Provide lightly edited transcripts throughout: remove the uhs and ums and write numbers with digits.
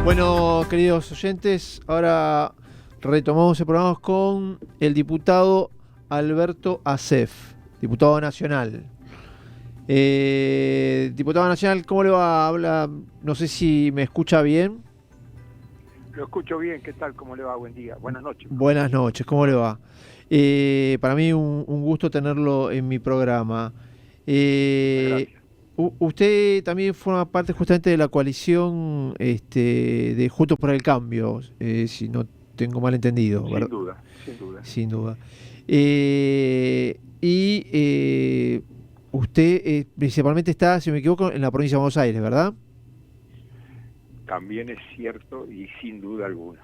Bueno, queridos oyentes, ahora retomamos el programa con el diputado Alberto Acef, diputado nacional. Diputado nacional, ¿cómo le va? Habla, no sé si me escucha bien. Lo escucho bien, ¿qué tal? ¿Cómo le va? Buen día, buenas noches. Buenas noches, ¿cómo le va? Para mí un gusto tenerlo en mi programa. Muchas Eh, gracias. Usted también forma parte justamente de la coalición de Juntos por el Cambio, si no tengo mal entendido, Sin ¿verdad? duda, sin duda. Sin duda. Usted principalmente está, si no me equivoco, en la provincia de Buenos Aires, ¿verdad? También es cierto y sin duda alguna.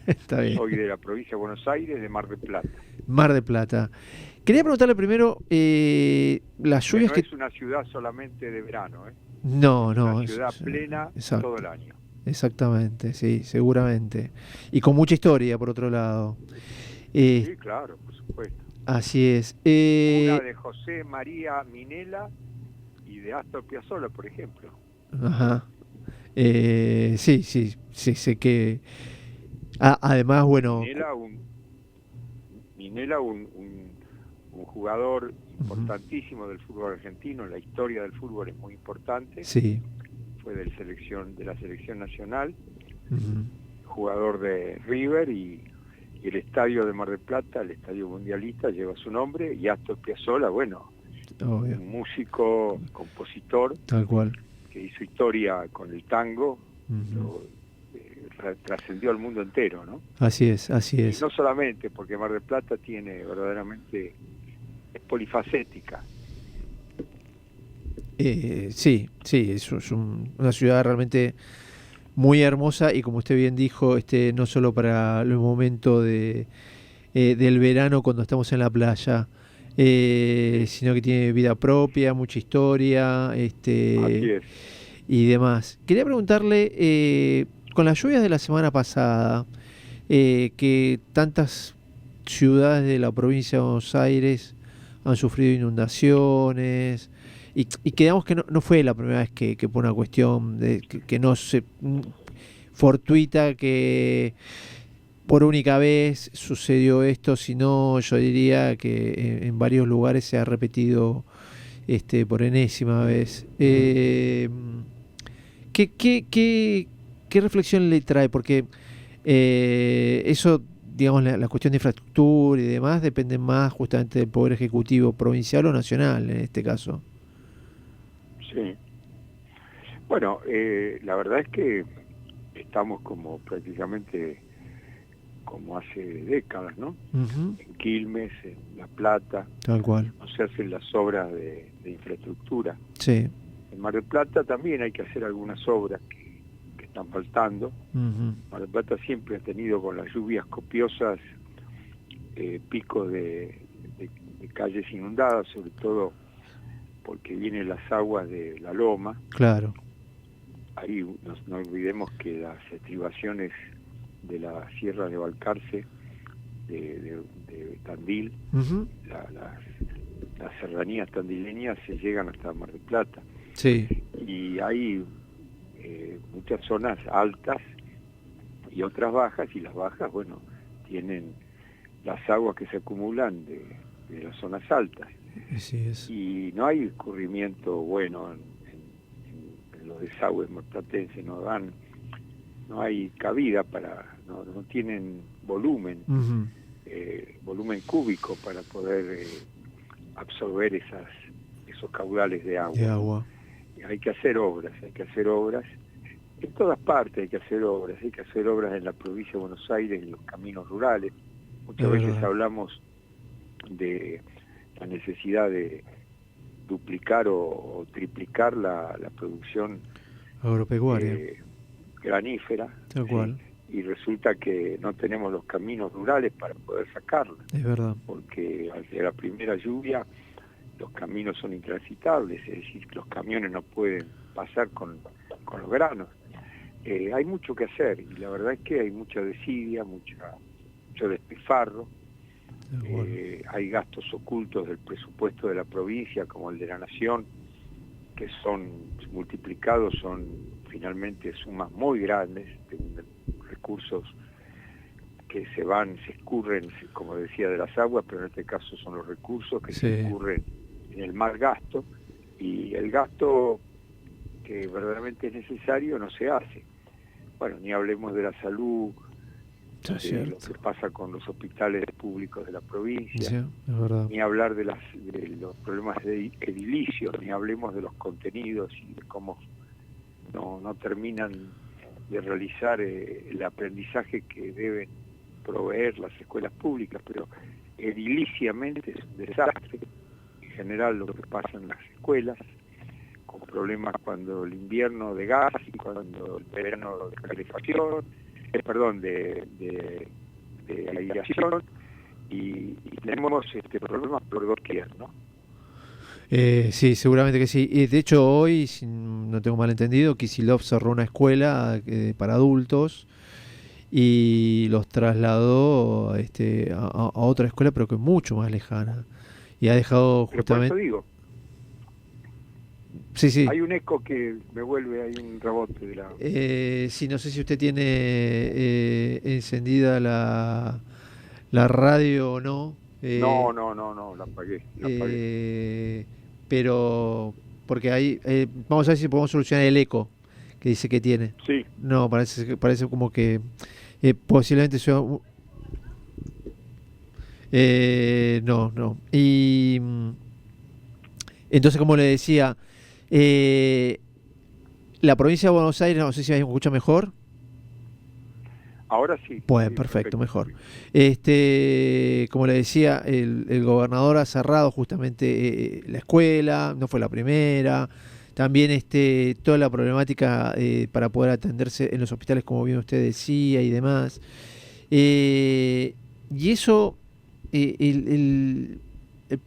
Está bien. Soy de la provincia de Buenos Aires, de Mar del Plata. Mar del Plata. Quería preguntarle primero, las Que lluvias no que... es una ciudad solamente de verano, ¿eh? No, Es una no, ciudad plena todo exacto, el año. exactamente, sí, seguramente. Y con mucha historia, por otro lado. Eh, Sí, claro, por supuesto. Así es. Cuna de José María Minella y de Astor Piazzolla, por ejemplo. Ajá. Sí, sí, sí, sé que... además, bueno... Minella, Minella, un jugador Ujú, importantísimo del fútbol argentino. La historia del fútbol es muy importante. sí. Fue de la selección nacional, Ujú, jugador de River y el estadio de Mar del Plata, el estadio mundialista, lleva su nombre, y Astor Piazzolla, bueno, obvio, un músico, compositor tal cual. que hizo historia con el tango, Ujú. trascendió al mundo entero, ¿no? Así es, así Y es. no solamente porque Mar del Plata tiene verdaderamente, es polifacética. Sí, sí, una ciudad realmente muy hermosa y como usted bien dijo, no solo para los momentos del verano cuando estamos en la playa, Sí, sino que tiene vida propia, mucha historia, así es. y demás. Quería preguntarle, con las lluvias de la semana pasada, que tantas ciudades de la provincia de Buenos Aires han sufrido inundaciones, y quedamos que no fue la primera vez que por una cuestión que no se fortuita, que por única vez sucedió esto, sino yo diría que en varios lugares se ha repetido por enésima vez. ¿Qué, qué, qué, qué reflexión le trae? Porque eso, digamos, la cuestión de infraestructura y demás depende más justamente del Poder Ejecutivo provincial o nacional en este caso. Sí. Bueno, la verdad es que estamos como prácticamente como hace décadas, ¿no? Ujú, En Quilmes, en La Plata, tal cual. no se hacen las obras de infraestructura. Sí. En Mar del Plata también hay que hacer algunas obras que están faltando. Ujú, Mar del Plata siempre ha tenido con las lluvias copiosas picos de calles inundadas, sobre todo porque vienen las aguas de la loma. claro. Ahí no olvidemos que las estribaciones de la sierra de Balcarce, de Tandil, Ujú, las serranías tandileñas se llegan hasta Mar del Plata. sí. Y hay muchas zonas altas y otras bajas, y las bajas, bueno, tienen las aguas que se acumulan de las zonas altas. Así es. Y no hay escurrimiento bueno en los desagües marplatenses, no hay cabida no tienen volumen, Ujú, volumen cúbico para poder absorber esos caudales de de agua, ¿no? agua. Y hay que hacer obras, en todas partes hay que hacer obras en la provincia de Buenos Aires, en los caminos rurales. Es Muchas veces verdad. hablamos de la necesidad de duplicar o triplicar la producción Agropecuaria. eh, granífera, Tal ¿sí? cual. Y resulta que no tenemos los caminos rurales para poder sacarla, Es verdad. porque ante la primera lluvia los caminos son intransitables, es decir, los camiones no pueden pasar con los granos. Hay mucho que hacer, y la verdad es que hay mucha desidia, mucho despilfarro. Tal cual. Hay gastos ocultos del presupuesto de la provincia, como el de la nación, que son multiplicados, son finalmente sumas muy grandes, recursos que se escurren, como decía, de las aguas, pero en este caso son los recursos que se escurren en el mal gasto, y el gasto que verdaderamente es necesario no se hace. Bueno, ni hablemos de la salud, de lo que pasa con los hospitales públicos de la provincia, sí, es verdad. Ni hablar de los problemas edilicios, ni hablemos de los contenidos y de cómo no terminan de realizar el aprendizaje que deben proveer las escuelas públicas, pero ediliciamente es un desastre en general lo que pasa en las escuelas, con problemas cuando el invierno de gas y cuando el verano de calefacción, de aireación, y tenemos problemas por doquier, ¿no? Sí, seguramente que sí. De hecho, hoy, si no tengo mal entendido, Kicillof cerró una escuela para adultos y los trasladó a otra escuela, pero que es mucho más lejana. Y ha dejado justamente... Por eso digo, sí. Hay un eco que me vuelve, hay un rebote de la... Sí, no sé si usted tiene encendida la radio o no. No, la apagué. Pero, porque ahí, vamos a ver si podemos solucionar el eco que dice que tiene. Sí. No, parece como que posiblemente sea... no. Y entonces, como le decía, la provincia de Buenos Aires, no sé si me escucha mejor. Ahora sí. Bueno, sí, perfecto, mejor. Como le decía, el gobernador ha cerrado justamente la escuela, no fue la primera. También toda la problemática para poder atenderse en los hospitales, como bien usted decía, y demás. Y eso, el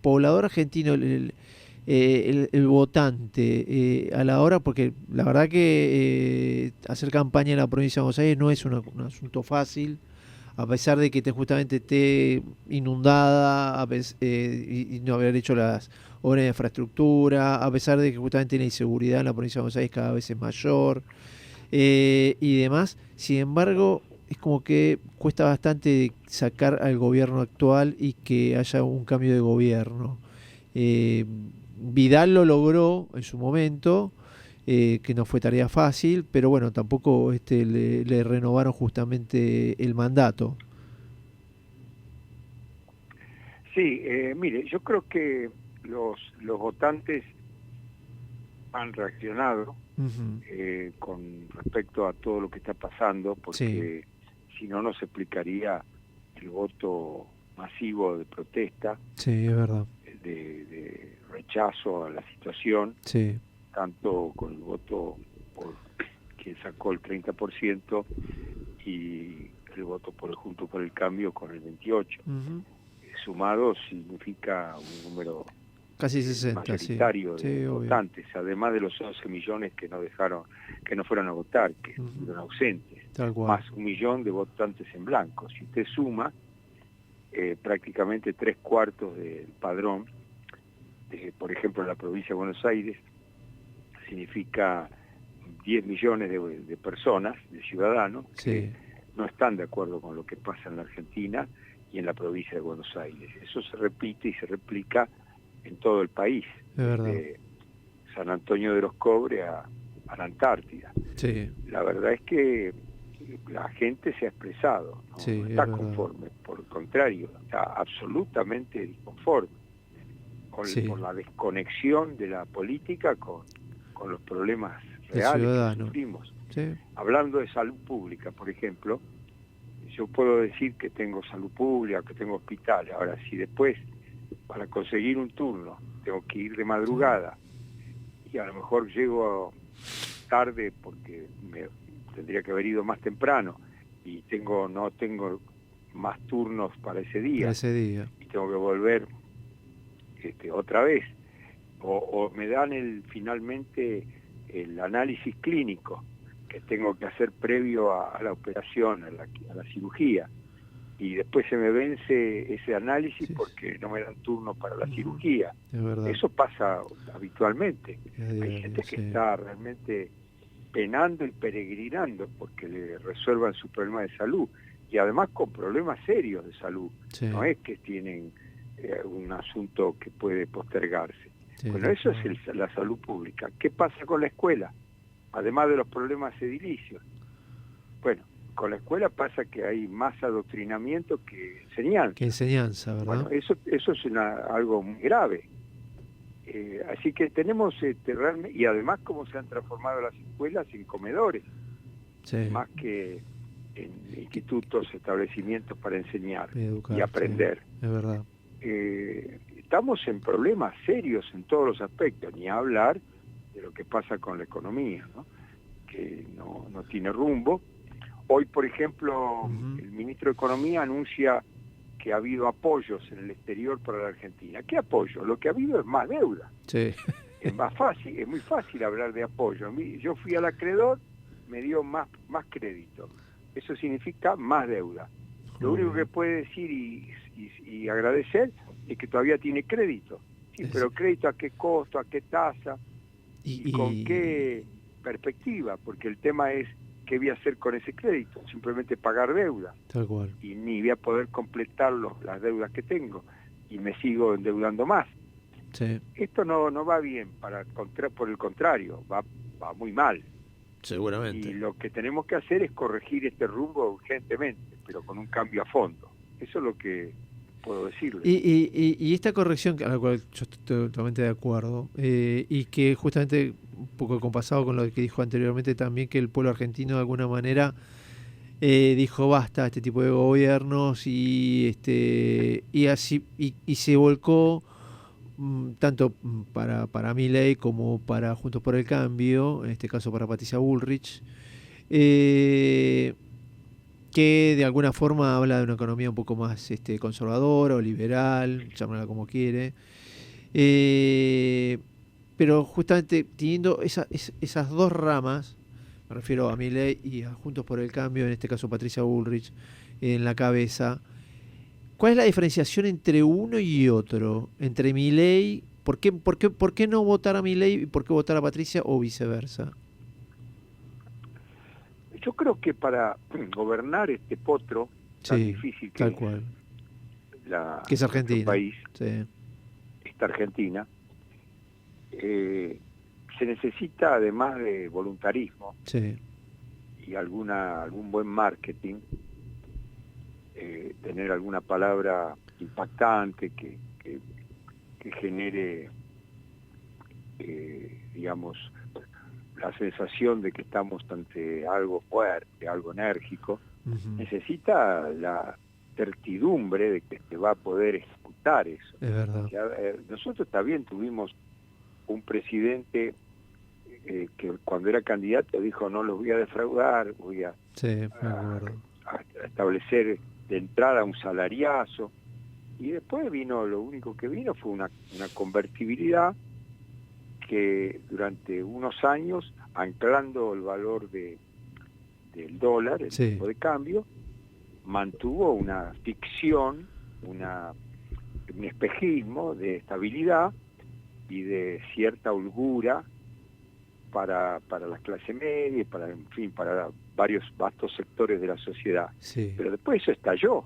poblador argentino, el votante, a la hora, porque la verdad que hacer campaña en la provincia de Buenos Aires no es un asunto fácil, a pesar de que justamente esté inundada, y no haber hecho las obras de infraestructura, a pesar de que justamente la inseguridad en la provincia de Buenos Aires cada vez es mayor, y demás. Sin embargo, es como que cuesta bastante sacar al gobierno actual y que haya un cambio de gobierno. Vidal lo logró en su momento, que no fue tarea fácil, pero bueno, tampoco le renovaron justamente el mandato. Sí, mire, yo creo que los votantes han reaccionado con respecto a todo lo que está pasando, porque si no se explicaría el voto masivo de protesta, es verdad, de rechazo a la situación, tanto con el voto por quien sacó el 30% y el voto por el Juntos por el Cambio con el 28%. Sumado significa un número casi 60, mayoritario de votantes, además de los 11 millones que no fueron a votar, que estuvieron ausentes, más 1 millón de votantes en blanco. Si usted suma prácticamente 3/4 del padrón, por ejemplo, en la provincia de Buenos Aires, significa 10 millones de personas, de ciudadanos, que no están de acuerdo con lo que pasa en la Argentina y en la provincia de Buenos Aires. Eso se repite y se replica en todo el país, desde San Antonio de los Cobres a la Antártida. La verdad es que la gente se ha expresado, no está conforme, por el contrario, está absolutamente disconforme por la desconexión de la política con los problemas reales que sufrimos. Hablando de salud pública, por ejemplo, yo puedo decir que tengo salud pública, que tengo hospitales. Ahora, si después, para conseguir un turno, tengo que ir de madrugada y a lo mejor llego tarde porque tendría que haber ido más temprano y no tengo más turnos para ese día, y tengo que volver otra vez, o me dan finalmente el análisis clínico que tengo que hacer previo a la operación, a la cirugía, y después se me vence ese análisis porque no me dan turno para la cirugía. Eso pasa habitualmente. Hay gente que está realmente penando y peregrinando porque le resuelvan su problema de salud, y además con problemas serios de salud. Sí. No es que tienen un asunto que puede postergarse. Sí, Bueno, eso es la salud pública. ¿Qué pasa con la escuela? Además de los problemas edilicios. Bueno, con la escuela pasa que hay más adoctrinamiento que enseñanza. Que enseñanza, ¿verdad? Bueno, eso es algo muy grave. Así que tenemos realmente, y además cómo se han transformado las escuelas en comedores, Sí. más que en institutos, establecimientos para enseñar Educar, y aprender. sí, es verdad. Estamos en problemas serios en todos los aspectos, ni hablar de lo que pasa con la economía, ¿no? Que no tiene rumbo. Hoy, por ejemplo, el ministro de Economía anuncia que ha habido apoyos en el exterior para la Argentina. ¿Qué apoyo? Lo que ha habido es más deuda. Sí. Es más fácil, es muy fácil hablar de apoyo. Yo fui al acreedor, me dio más crédito. Eso significa más deuda. Lo único que puede decir y agradecer es que todavía tiene crédito. Sí, pero crédito a qué costo, a qué tasa y con qué perspectiva, porque el tema es qué voy a hacer con ese crédito, simplemente pagar deuda. Tal cual. Y ni voy a poder completar las deudas que tengo y me sigo endeudando más. Sí. Esto no va bien, por el contrario, va muy mal. Seguramente. Y lo que tenemos que hacer es corregir este rumbo urgentemente, pero con un cambio a fondo. Eso es lo que puedo decirle. Y esta corrección, a la cual yo estoy totalmente de acuerdo, y que justamente un poco compasado con lo que dijo anteriormente también, que el pueblo argentino de alguna manera dijo basta a este tipo de gobiernos y así y se volcó tanto para Milei como para Juntos por el Cambio, en este caso para Patricia Bullrich, que de alguna forma habla de una economía un poco más conservadora o liberal, llámala como quiere, pero justamente teniendo esas dos ramas, me refiero a Milei y a Juntos por el Cambio, en este caso Patricia Bullrich, en la cabeza, ¿cuál es la diferenciación entre uno y otro? Entre Milei, ¿por qué no votar a Milei y por qué votar a Patricia o viceversa? Yo creo que para gobernar este potro tan difícil que tal cual. que es Argentina, país, sí. esta Argentina, se necesita, además de voluntarismo, Sí. y algún buen marketing, tener alguna palabra impactante que genere, digamos, la sensación de que estamos ante algo fuerte, algo enérgico. Necesita la certidumbre de que se va a poder ejecutar eso. Es verdad. Nosotros también tuvimos un presidente que cuando era candidato dijo no los voy a defraudar, voy a establecer de entrada un salariazo, y después lo único que vino fue una convertibilidad que durante unos años, anclando el valor del dólar, el tipo de cambio, mantuvo una ficción, un espejismo de estabilidad y de cierta holgura para la clase media y para varios vastos sectores de la sociedad. Sí. Pero después eso estalló,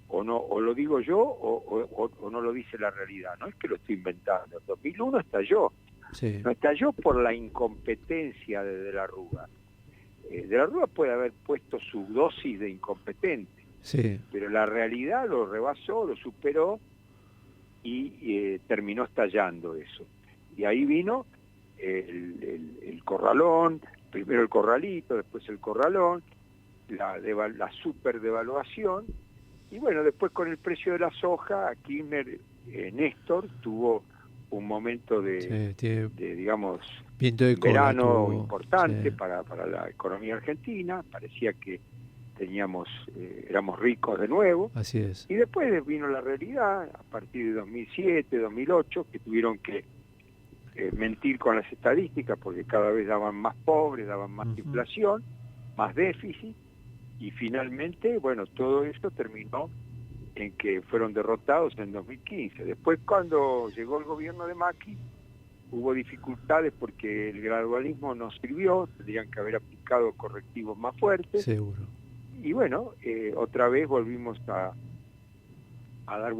o lo digo yo o no lo dice la realidad. No es que lo estoy inventando. En 2001 estalló. Sí. No estalló por la incompetencia de la Rúa. De la Rúa puede haber puesto su dosis de incompetente, pero la realidad lo rebasó, lo superó y terminó estallando eso. Y ahí vino el corralón, primero el corralito, después el corralón, la superdevaluación, y bueno, después con el precio de la soja, Kirchner, Néstor tuvo un momento de digamos, viento de verano importante para la economía argentina. Parecía que éramos ricos de nuevo. Así es. Y después vino la realidad a partir de 2007, 2008, que tuvieron que mentir con las estadísticas porque cada vez daban más pobres, daban más inflación, más déficit, y finalmente, bueno, todo esto terminó en que fueron derrotados en 2015. Después, cuando llegó el gobierno de Macri, hubo dificultades porque el gradualismo no sirvió, tendrían que haber aplicado correctivos más fuertes. Seguro. Y bueno, otra vez volvimos a dar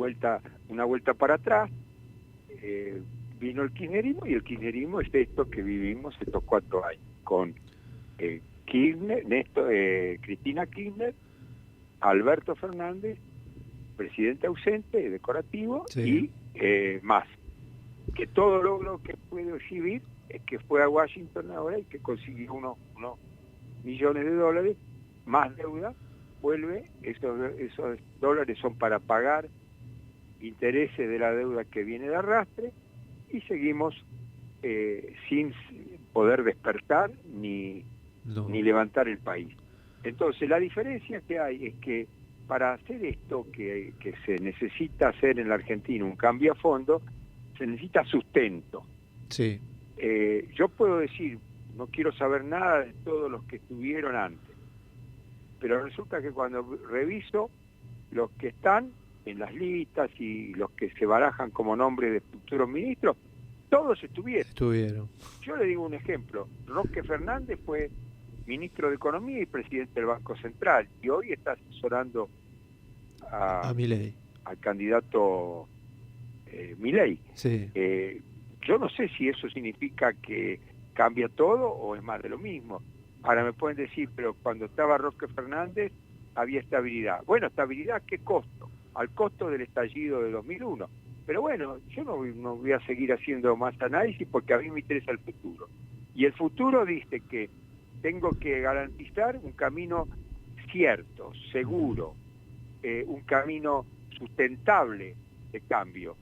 una vuelta para atrás. Vino el kirchnerismo, y el kirchnerismo es esto que vivimos estos 4 años, con Kirchner, Cristina Kirchner, Alberto Fernández, presidente ausente, decorativo, sí. y más. Que todo logro que puedo exhibir es que fue a Washington ahora y que consiguió unos millones de dólares, más deuda, vuelve, esos dólares son para pagar intereses de la deuda que viene de arrastre, y seguimos sin poder despertar ni levantar el país. Entonces la diferencia que hay es que para hacer esto que se necesita hacer en la Argentina, un cambio a fondo, se necesita sustento. Sí. Yo puedo decir, no quiero saber nada de todos los que estuvieron antes, pero resulta que cuando reviso los que están en las listas y los que se barajan como nombres de futuros ministros, todos estuvieron. Yo le digo un ejemplo: Roque Fernández fue ministro de Economía y presidente del Banco Central, y hoy está asesorando a Milei, al candidato Milei. Sí. Yo no sé si eso significa que cambia todo o es más de lo mismo. Ahora me pueden decir, pero cuando estaba Roque Fernández había estabilidad. Bueno, ¿estabilidad a qué costo? Al costo del estallido de 2001. Pero bueno, yo no voy a seguir haciendo más análisis porque a mí me interesa el futuro. Y el futuro dice que tengo que garantizar un camino cierto, seguro, un camino sustentable de cambio.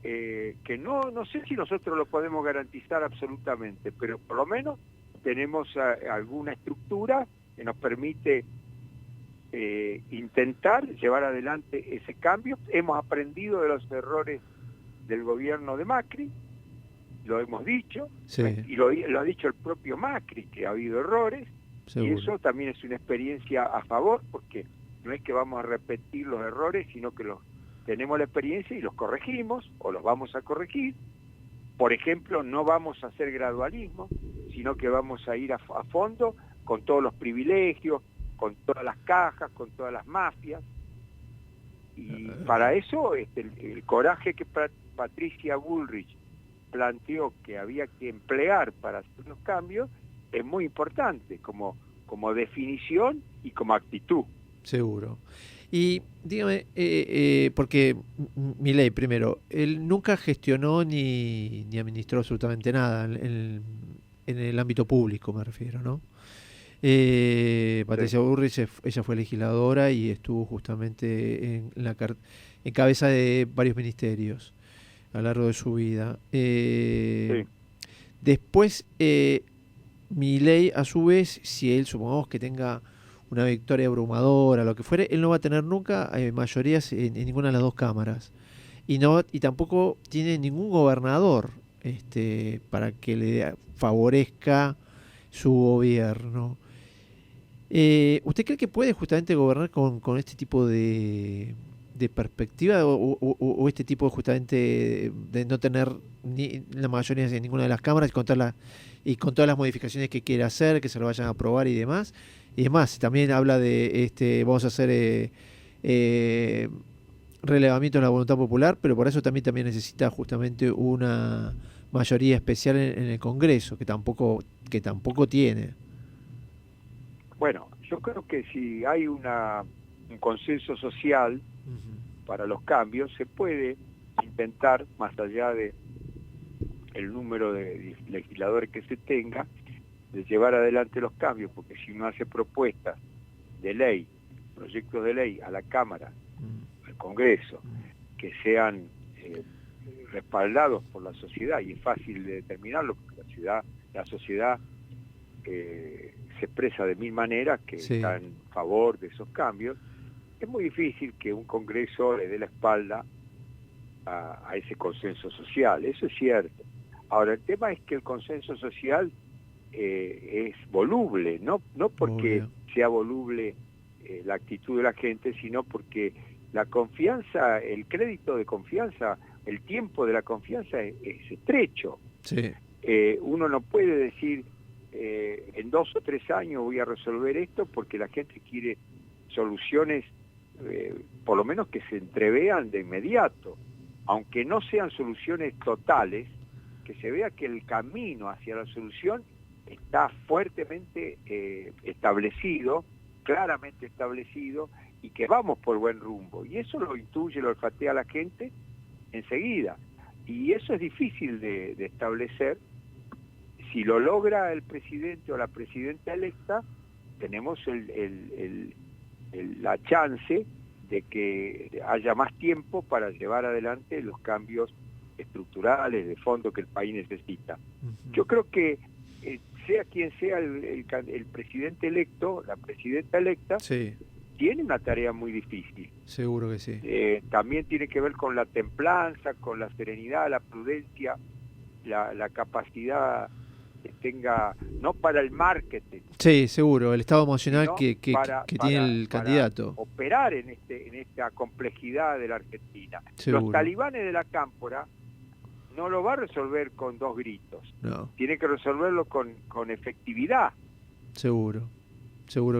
Que no sé si nosotros lo podemos garantizar absolutamente, pero por lo menos tenemos alguna estructura que nos permite intentar llevar adelante ese cambio. Hemos aprendido de los errores del gobierno de Macri, lo hemos dicho, sí. Y lo ha dicho el propio Macri, que ha habido errores. Seguro. Y eso también es una experiencia a favor, porque no es que vamos a repetir los errores, sino que tenemos la experiencia y los corregimos, o los vamos a corregir. Por ejemplo, no vamos a hacer gradualismo, sino que vamos a ir a fondo con todos los privilegios, con todas las cajas, con todas las mafias. Y para eso el coraje que Patricia Bullrich planteó que había que emplear para hacer los cambios es muy importante como definición y como actitud. Seguro. Y dígame, porque Milei, primero, él nunca gestionó ni administró absolutamente nada en el ámbito público, me refiero, ¿no? Patricia Bullrich, ella fue legisladora y estuvo justamente en cabeza de varios ministerios a lo largo de su vida. Sí. Después, Milei, a su vez, si él, supongamos que tenga una victoria abrumadora, lo que fuere, él no va a tener nunca mayorías en ninguna de las dos cámaras. Y tampoco tiene ningún gobernador para que le favorezca su gobierno. ¿Usted cree que puede justamente gobernar con este tipo de perspectiva o este tipo justamente de no tener ni la mayoría en ninguna de las cámaras y con todas las modificaciones que quiere hacer, que se lo vayan a aprobar y demás? Y demás, también habla de vamos a hacer relevamiento de la voluntad popular, pero por eso también necesita justamente una mayoría especial en el Congreso, que tampoco tiene. Bueno, yo creo que si hay un consenso social para los cambios, se puede intentar, más allá de el número de legisladores que se tenga, de llevar adelante los cambios, porque si uno hace propuestas de ley, proyectos de ley a la Cámara, al Congreso, que sean respaldados por la sociedad, y es fácil de determinarlo, porque la sociedad se expresa de 1000 maneras que está en favor de esos cambios, es muy difícil que un Congreso le dé la espalda a ese consenso social. Eso es cierto. Ahora, el tema es que el consenso social es voluble, no porque sea voluble la actitud de la gente, sino porque la confianza, el crédito de confianza, el tiempo de la confianza es estrecho. Sí. Uno no puede decir en 2 o 3 años voy a resolver esto, porque la gente quiere soluciones, por lo menos que se entrevean de inmediato, aunque no sean soluciones totales, que se vea que el camino hacia la solución está fuertemente establecido, claramente establecido, y que vamos por buen rumbo. Y eso lo intuye, lo olfatea la gente enseguida. Y eso es difícil de establecer. Si lo logra el presidente o la presidenta electa, tenemos la chance de que haya más tiempo para llevar adelante los cambios estructurales, de fondo, que el país necesita. Yo creo que sea quien sea el presidente electo, la presidenta electa, Sí. tiene una tarea muy difícil. Seguro que sí. También tiene que ver con la templanza, con la serenidad, la prudencia, la capacidad que tenga, no para el marketing. Sí, seguro, el estado emocional que tiene el para candidato. operar en esta complejidad de la Argentina. Seguro. Los talibanes de la cámpora no lo va a resolver con 2 gritos. No. Tiene que resolverlo con efectividad. Seguro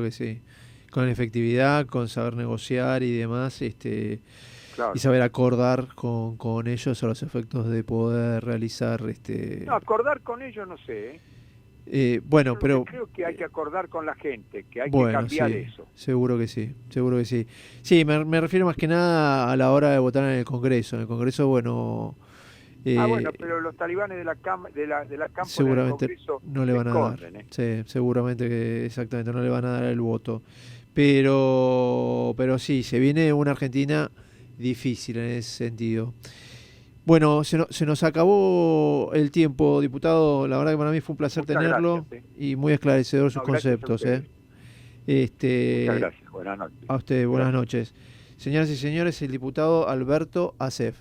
que sí. Con efectividad, con saber negociar y demás, Claro. y saber acordar con ellos a los efectos de poder realizar No, acordar con ellos no sé. Bueno, Yo pero creo que hay que acordar con la gente, que hay bueno, que cambiar sí, eso. seguro que sí. Sí, me refiero más que nada a la hora de votar en el Congreso. En el Congreso, bueno, Bueno, pero los talibanes de la cámpora seguramente del Congreso no le van a dar. esconden, Sí, seguramente que exactamente no le van a dar el voto. Pero sí, se viene una Argentina difícil en ese sentido. Bueno, se nos acabó el tiempo, diputado. La verdad que para mí fue un placer Muchas tenerlo gracias, y muy esclarecedor sus gracias a conceptos. ustedes. Muchas gracias. Buenas noches. A usted, buenas Gracias. noches. Señoras y señores, el diputado Alberto Asef.